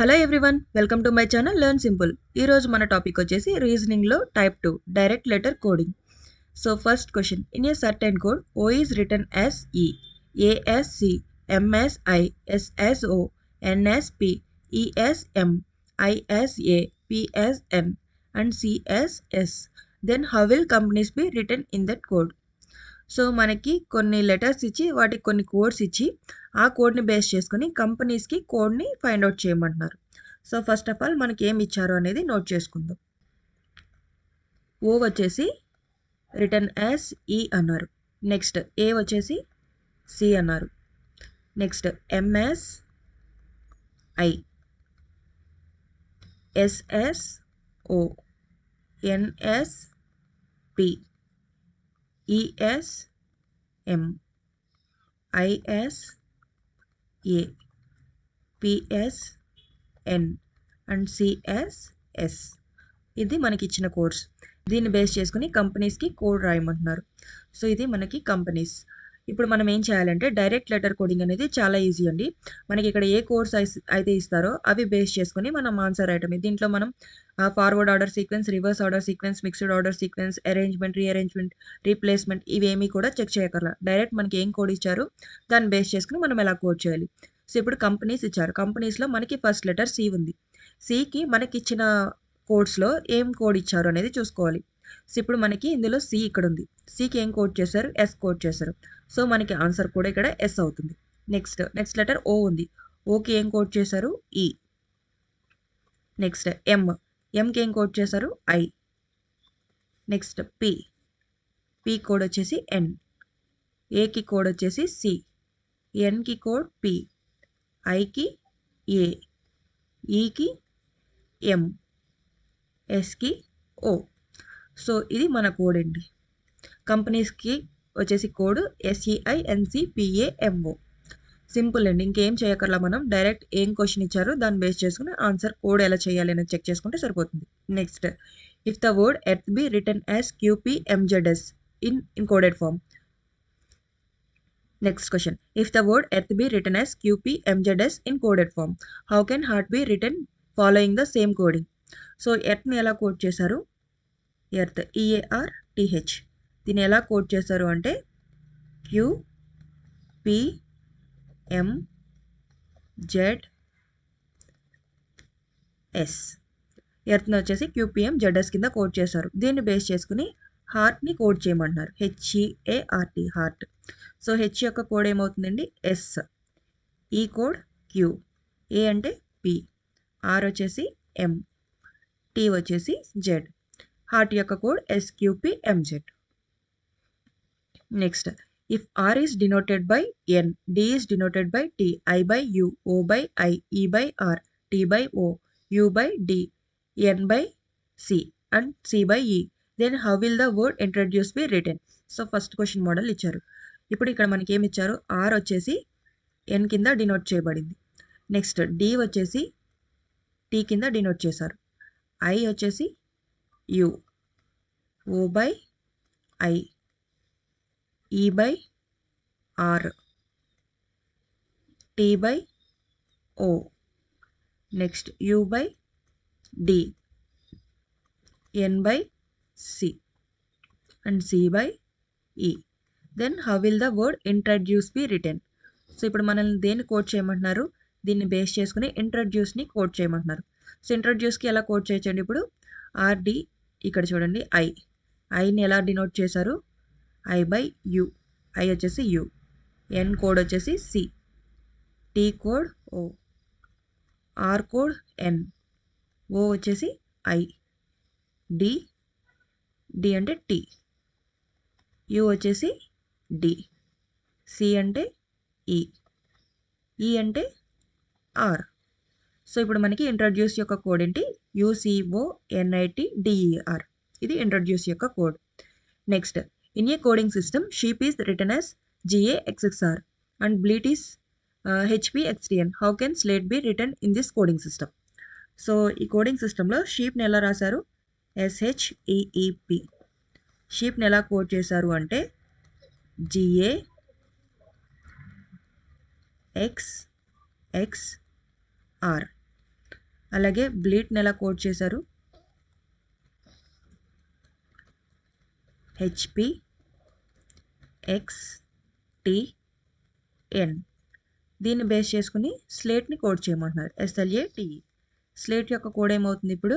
Hello everyone, welcome to my channel learn simple. ఈరోజు మన topic వచ్చేసి రీజనింగ్లో type 2 direct letter coding. So first question, in a certain code O is written as E, A as C, M as I, S as O, N as P, E as M, I as A, P as N and C as S. Then how will companies be written in that code? So మనకి కొన్ని letters ఇచ్చి వాటికి కొన్ని codes ఇచ్చి ఆ కోడ్ని base చేసుకొని కంపెనీస్కి కోడ్ని ఫైండ్ అవుట్ చేయమంటున్నారు. సో ఫస్ట్ ఆఫ్ ఆల్ మనకి ఏమి ఇచ్చారు అనేది నోట్ చేసుకుందాం. ఓ వచ్చేసి రిటర్న్ యాజ్ ఈ అన్నారు. నెక్స్ట్ ఏ వచ్చేసి సి అన్నారు. Next M as I, S as O, N as P, E as M, I as A, P as N and C as S. ఇది మనకి ఇచ్చిన కోడ్స్. దీన్ని బేస్ చేసుకుని కంపెనీస్కి కోడ్ రాయమంటున్నారు. సో ఇది మనకి కంపెనీస్. ఇప్పుడు మనం ఏం చేయాలంటే డైరెక్ట్ లెటర్ కోడింగ్ అనేది చాలా ఈజీ అండి. మనకి ఇక్కడ ఏ కోడ్స్ అయితే ఇస్తారో అవి బేస్ చేసుకుని మనం ఆన్సర్ రాయటం. దీంట్లో మనం forward order sequence, reverse order sequence, mixed order sequence, arrangement, rearrangement, replacement ఇవేమీ కూడా చెక్ చేయకర్లా. డైరెక్ట్ మనకి ఏం కోడ్ ఇచ్చారు దాన్ని బేస్ చేసుకుని మనం ఎలా కోడ్ చేయాలి. సో ఇప్పుడు కంపెనీస్ ఇచ్చారు. కంపెనీస్లో మనకి ఫస్ట్ లెటర్ సి ఉంది. సికి మనకి ఇచ్చిన కోడ్స్లో ఏం కోడ్ ఇచ్చారు అనేది చూసుకోవాలి. సో ఇప్పుడు మనకి ఇందులో సి ఇక్కడ ఉంది. సికి ఏం కోడ్ చేశారు? ఎస్ కోడ్ చేశారు. సో మనకి ఆన్సర్ కూడా ఇక్కడ ఎస్ అవుతుంది. నెక్స్ట్ లెటర్ ఓ ఉంది. ఓకి ఏం కోడ్ చేశారు? ఈ. నెక్స్ట్ ఎంకి ఏం కోడ్ చేశారు? ఐ. నెక్స్ట్ పి కోడ్ వచ్చేసి ఎన్, ఏకి కోడ్ వచ్చేసి సి, ఎన్కి కోడ్ పి, ఐకి ఏ, ఈకి ఎం, ఎస్కి ఓ. సో ఇది మన కోడ్ అండి. కంపెనీస్కి వచ్చేసి కోడ్ SEINCPAMO. సింపుల్ అండి, ఇంకేం చేయకర్లా. మనం డైరెక్ట్ ఏం క్వశ్చన్ ఇచ్చారో దాన్ని బేస్ చేసుకుని ఆన్సర్ కోడ్ ఎలా చేయాలి అనేది చెక్ చేసుకుంటే సరిపోతుంది. Next, if the word earth be written as QPMZS in coded form. Next question, if the word earth be written as QPMZS in coded form, how can heart be written following the same coding? So ఎర్త్ని ఎలా code చేశారు? Earth EARTH. దీన్ని ఎలా code చేశారు అంటే QPMZS. ఎర్త్ని వచ్చేసి QPMZS కింద code చేశారు. దీన్ని బేస్ చేసుకుని హార్ట్ని కోడ్ చేయమంటున్నారు. HEART, heart. సో హెచ్ యొక్క కోడ్ ఏమవుతుందండి? S. E code Q, A అంటే పి, ఆర్ వచ్చేసి ఎం, టీ వచ్చేసి జెడ్. హార్ట్ యొక్క code SQPMZ. Next, if R is denoted by N, D is denoted by T, I by U, O by I, E by R, T by O, U by D, N by C and C by E, then how will the word introduce be return? So first question model ఇచ్చారు. ఇప్పుడు ఇక్కడ మనకి ఏమి ఇచ్చారు? Are వచ్చేసి ఎన్ కింద denote చేయబడింది. Next D వచ్చేసి టీ కింద డినోట్ చేశారు. ఐ వచ్చేసి U, O by I, E by R, T by O, next U by D, N by C and C by E. Then how will the word introduce be return? So ఇప్పుడు మనల్ని దేన్ని code చేయమంటున్నారు? దీన్ని base చేసుకుని ఇంట్రడ్యూస్ని code చేయమంటున్నారు. So ఇంట్రడ్యూస్కి ఎలా code చేయొచ్చండి? ఇప్పుడు ఆర్డి, ఇక్కడ చూడండి ఐని ఎలా డినోట్ చేశారు? ఐ బై యూ, ఐ వచ్చేసి యూ, ఎన్ కోడ్ వచ్చేసి C, T code O, R code N, O వచ్చేసి ఐ, డి అంటే టీ, యూ వచ్చేసి డి, సి అంటే ఈ అంటే ఆర్. సో ఇప్పుడు మనకి ఇంట్రడ్యూస్ యొక్క కోడ్ ఏంటి? UCONITDER. ఇది ఇంట్రడ్యూస్ యొక్క code. Next, in a coding system sheep is written as GAXXR and bleat is HPXTN. How can slate be written in this coding system? So ఈ coding సిస్టంలో షీప్ని ఎలా రాశారు? SHEEP. షీప్ని ఎలా కోడ్ చేశారు అంటే GAXXR. అలాగే బ్లీట్ని ఎలా కోడ్ చేశారు, HPXTN. దీన్ని బేస్ చేసుకుని స్లేట్ని కోడ్ చేయమంటున్నారు, SLATE. స్లేట్ యొక్క కోడ్ ఏమవుతుంది ఇప్పుడు,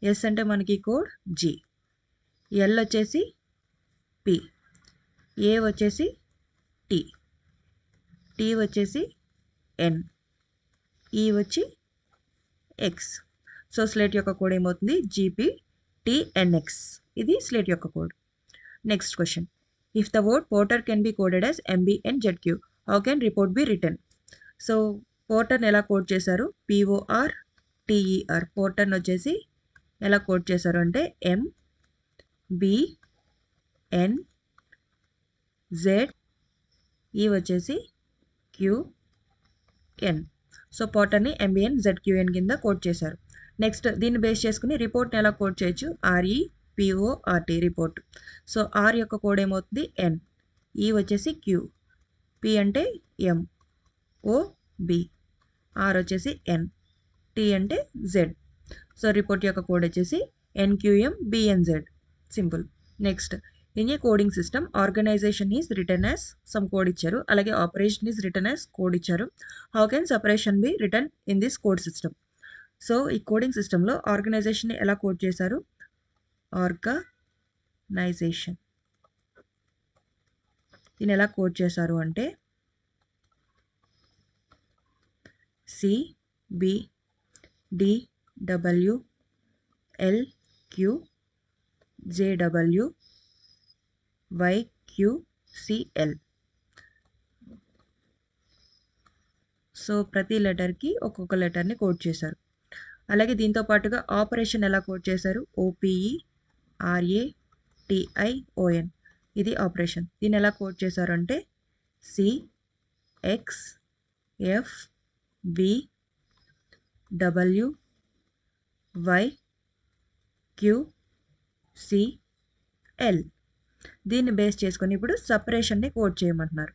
ఎస్ అంటే మనకి కోడ్ G, ఎల్ వచ్చేసి P, ఏ వచ్చేసి T, T వచ్చేసి N, E వచ్చి X. సో స్లేట్ యొక్క కోడ్ ఏమవుతుంది, GPTNX. ఇది స్లేట్ యొక్క code. Next question, if the word porter can be coded as MBNZQ, how can report be return? So పోర్టర్ని ఎలా కోడ్ చేశారు, PORTER. పోర్టర్ని వచ్చేసి ఎలా కోడ్ చేశారు అంటే MBNZ, ఈ వచ్చేసి QN. సో పోర్టర్ని MBNZQN కింద కోడ్ చేశారు. నెక్స్ట్ దీన్ని బేస్ చేసుకుని రిపోర్ట్ని ఎలా కోడ్ చేయొచ్చు, REPORT, రిపోర్ట్. సో ఆర్ యొక్క కోడ్ ఏమవుతుంది, N, ఈ వచ్చేసి Q, P అంటే M, O B, ఆర్ వచ్చేసి N, T అంటే Z. సో రిపోర్ట్ యొక్క కోడ్ వచ్చేసి NQMBNZ. Simple. Next, in a coding system organization is written as some code ఇచ్చారు, అలాగే operation is written as code ఇచ్చారు. How can separation be written in this code system? So ఈ coding సిస్టంలో ఆర్గనైజేషన్ని ఎలా code చేశారు, organisation. దీన్ని ఎలా కోడ్ చేశారు అంటే CBDWLQJWYQCL. సో ప్రతి లెటర్కి ఒక్కొక్క లెటర్ని కోడ్ చేశారు. అలాగే దీంతో పాటుగా ఆపరేషన్ ఎలా కోడ్ చేశారు, OPERATION. ఇది ఆపరేషన్. దీన్ని ఎలా కోడ్ చేశారు అంటే CXFBWYQCL. దీన్ని బేస్ చేసుకొని ఇప్పుడు సపరేషన్ని కోడ్ చేయమంటున్నారు,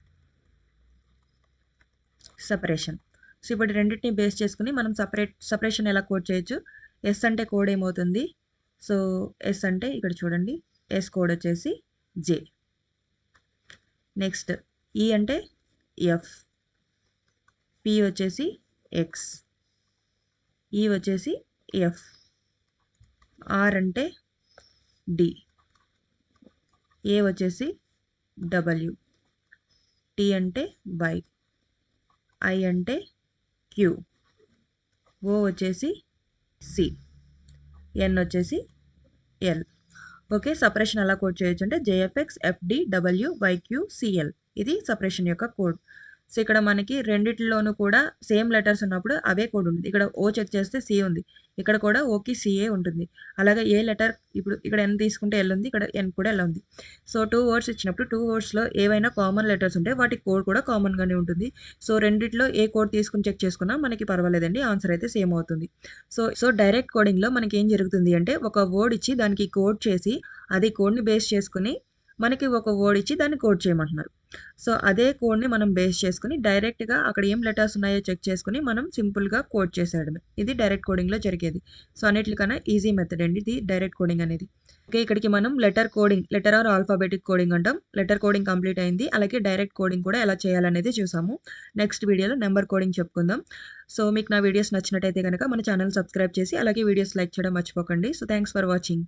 సపరేషన్. సో ఇప్పుడు రెండింటిని బేస్ చేసుకుని మనం సపరేషన్ ఎలా కోడ్ చేయొచ్చు, ఎస్ అంటే కోడ్ ఏమవుతుంది, సో ఎస్ అంటే ఇక్కడ చూడండి, ఎస్ కోడ్ వచ్చేసి J. నెక్స్ట్ ఈ అంటే F, P వచ్చేసి X, ఈ వచ్చేసి F, R అంటే D, ఏ వచ్చేసి W, T అంటే Y, I అంటే Q, O వచ్చేసి C, N వచ్చేసి L. ఓకే, సపరేషన్ ఎలా కోడ్ చేయొచ్చు అంటే JFXFDWYQCL. ఇది సపరేషన్ యొక్క కోడ్. సో ఇక్కడ మనకి రెండిట్లోనూ కూడా సేమ్ లెటర్స్ ఉన్నప్పుడు అవే కోడ్ ఉంటుంది. ఇక్కడ O చెక్ చేస్తే C ఉంది, ఇక్కడ కూడా ఓకి CA ఉంటుంది. అలాగే ఏ లెటర్, ఇప్పుడు ఇక్కడ N తీసుకుంటే L ఉంది, ఇక్కడ N కూడా L ఉంది. సో 2 వర్డ్స్ ఇచ్చినప్పుడు 2 వర్డ్స్లో ఏవైనా కామన్ లెటర్స్ ఉంటే వాటి కోడ్ కూడా కామన్గానే ఉంటుంది. సో రెండిట్లో ఏ కోడ్ తీసుకుని చెక్ చేసుకున్నా మనకి పర్వాలేదండి, ఆన్సర్ అయితే సేమ్ అవుతుంది. సో డైరెక్ట్ కోడింగ్లో మనకి ఏం జరుగుతుంది అంటే ఒక వర్డ్ ఇచ్చి దానికి కోడ్ చేసి అది కోడ్ని బేస్ చేసుకుని మనకి ఒక వర్డ్ ఇచ్చి దాన్ని కోడ్ చేయమంటున్నారు. సో అదే కోడ్ని మనం బేస్ చేసుకుని డైరెక్ట్గా అక్కడ ఏం లెటర్స్ ఉన్నాయో చెక్ చేసుకుని మనం సింపుల్గా కోడ్ చేసేయడమే. ఇది డైరెక్ట్ కోడింగ్లో జరిగేది. సో అన్నిటికన్నా ఈజీ మెథడ్ అండి ఇది డైరెక్ట్ కోడింగ్ అనేది. ఓకే, ఇక్కడికి మనం లెటర్ ఆర్ ఆల్ఫాబెటిక్ కోడింగ్ అంటాం. లెటర్ కోడింగ్ కంప్లీట్ అయింది. అలాగే డైరెక్ట్ కోడింగ్ కూడా ఎలా చేయాలనేది చూసాము. నెక్స్ట్ వీడియోలో నెంబర్ కోడింగ్ చెప్పుకుందాం. సో మీకు నా వీడియోస్ నచ్చినట్టయితే కనుక మన ఛానల్ సబ్స్క్రైబ్ చేసి అలాగే వీడియోస్ లైక్ చేయడం మర్చిపోకండి. So thanks for watching.